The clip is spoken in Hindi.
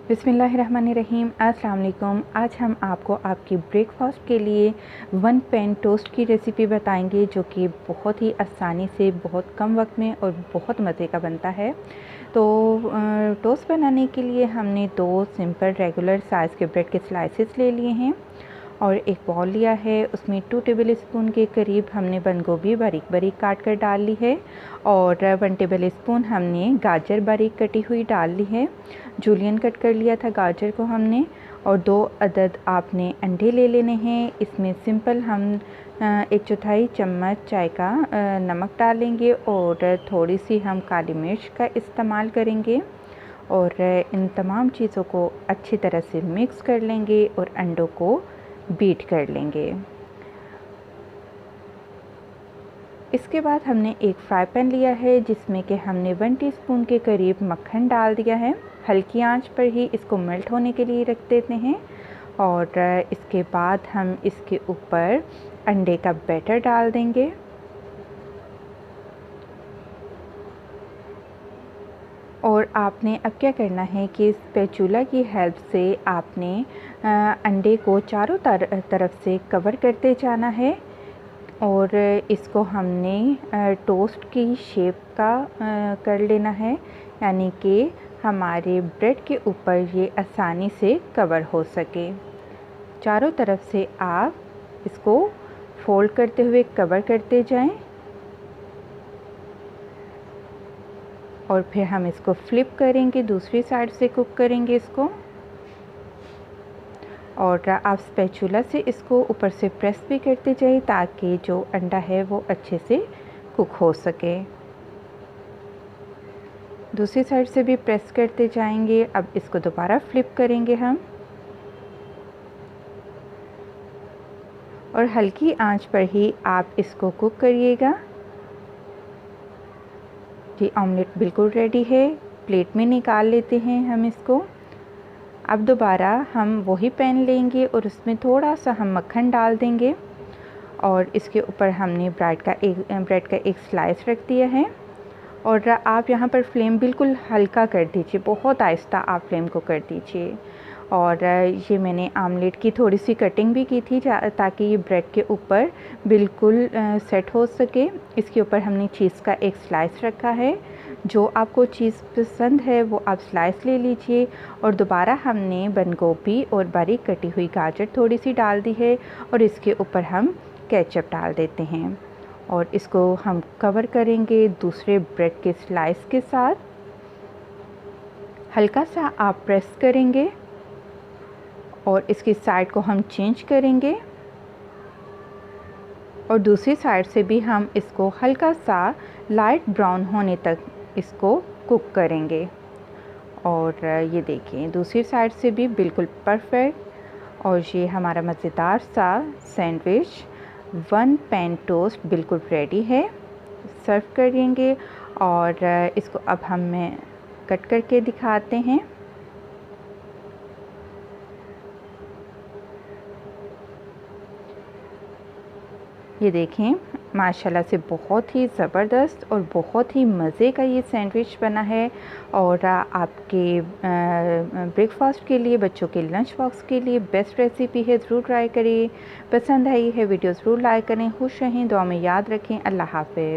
बिस्मिल्लाहिर्रहमानिर्रहीम। अस्सलाम वालेकुम। आज हम आपको आपकी ब्रेकफास्ट के लिए वन पैन टोस्ट की रेसिपी बताएंगे, जो कि बहुत ही आसानी से, बहुत कम वक्त में और बहुत मज़े का बनता है। तो टोस्ट बनाने के लिए हमने 2 सिंपल रेगुलर साइज़ के ब्रेड के स्लाइसेस ले लिए हैं और एक बॉल लिया है। उसमें 2 टेबल स्पून के करीब हमने बंद गोभी बारीक बारीक काट कर डाल ली है और 1 टेबल स्पून हमने गाजर बारीक कटी हुई डाल ली है। जूलियन कट कर लिया था गाजर को हमने। और 2 अदद आपने अंडे ले लेने हैं। इसमें सिंपल हम 1/4 चम्मच चाय का नमक डालेंगे और थोड़ी सी हम काली मिर्च का इस्तेमाल करेंगे और इन तमाम चीज़ों को अच्छी तरह से मिक्स कर लेंगे और अंडों को बीट कर लेंगे। इसके बाद हमने एक फ्राई पैन लिया है, जिसमें कि हमने 1 टीस्पून के करीब मक्खन डाल दिया है। हल्की आंच पर ही इसको मेल्ट होने के लिए रख देते हैं और इसके बाद हम इसके ऊपर अंडे का बैटर डाल देंगे और आपने अब क्या करना है कि स्पैचुला की हेल्प से आपने अंडे को चारों तरफ से कवर करते जाना है और इसको हमने टोस्ट की शेप का कर लेना है, यानी कि हमारे ब्रेड के ऊपर ये आसानी से कवर हो सके। चारों तरफ से आप इसको फोल्ड करते हुए कवर करते जाएं और फिर हम इसको फ्लिप करेंगे, दूसरी साइड से कुक करेंगे इसको। और आप स्पैचुला से इसको ऊपर से प्रेस भी करते जाइए ताकि जो अंडा है वो अच्छे से कुक हो सके। दूसरी साइड से भी प्रेस करते जाएंगे। अब इसको दोबारा फ्लिप करेंगे हम और हल्की आंच पर ही आप इसको कुक करिएगा। जी, ऑमलेट बिल्कुल रेडी है। प्लेट में निकाल लेते हैं हम इसको। अब दोबारा हम वही पैन लेंगे और उसमें थोड़ा सा हम मक्खन डाल देंगे और इसके ऊपर हमने ब्रेड का एक स्लाइस रख दिया है और आप यहाँ पर फ्लेम बिल्कुल हल्का कर दीजिए, बहुत आहिस्ता आप फ्लेम को कर दीजिए। और ये मैंने आमलेट की थोड़ी सी कटिंग भी की थी ताकि ये ब्रेड के ऊपर बिल्कुल सेट हो सके। इसके ऊपर हमने चीज़ का एक स्लाइस रखा है। जो आपको चीज़ पसंद है वो आप स्लाइस ले लीजिए और दोबारा हमने बंद गोभी और बारीक कटी हुई गाजर थोड़ी सी डाल दी है और इसके ऊपर हम केचप डाल देते हैं और इसको हम कवर करेंगे दूसरे ब्रेड के स्लाइस के साथ। हल्का सा आप प्रेस करेंगे और इसकी साइड को हम चेंज करेंगे और दूसरी साइड से भी हम इसको हल्का सा लाइट ब्राउन होने तक इसको कुक करेंगे। और ये देखिए दूसरी साइड से भी बिल्कुल परफेक्ट। और ये हमारा मज़ेदार सा सैंडविच वन पैन टोस्ट बिल्कुल रेडी है। सर्व करेंगे और इसको अब हम कट करके दिखाते हैं। ये देखें, माशाल्लाह से बहुत ही ज़बरदस्त और बहुत ही मज़े का ये सैंडविच बना है और आपके ब्रेकफास्ट के लिए, बच्चों के लंच बॉक्स के लिए बेस्ट रेसिपी है। ज़रूर ट्राई करिए। पसंद आई है वीडियो ज़रूर लाइक करें। खुश रहें, दुआ में याद रखें। अल्लाह हाफ़िज़।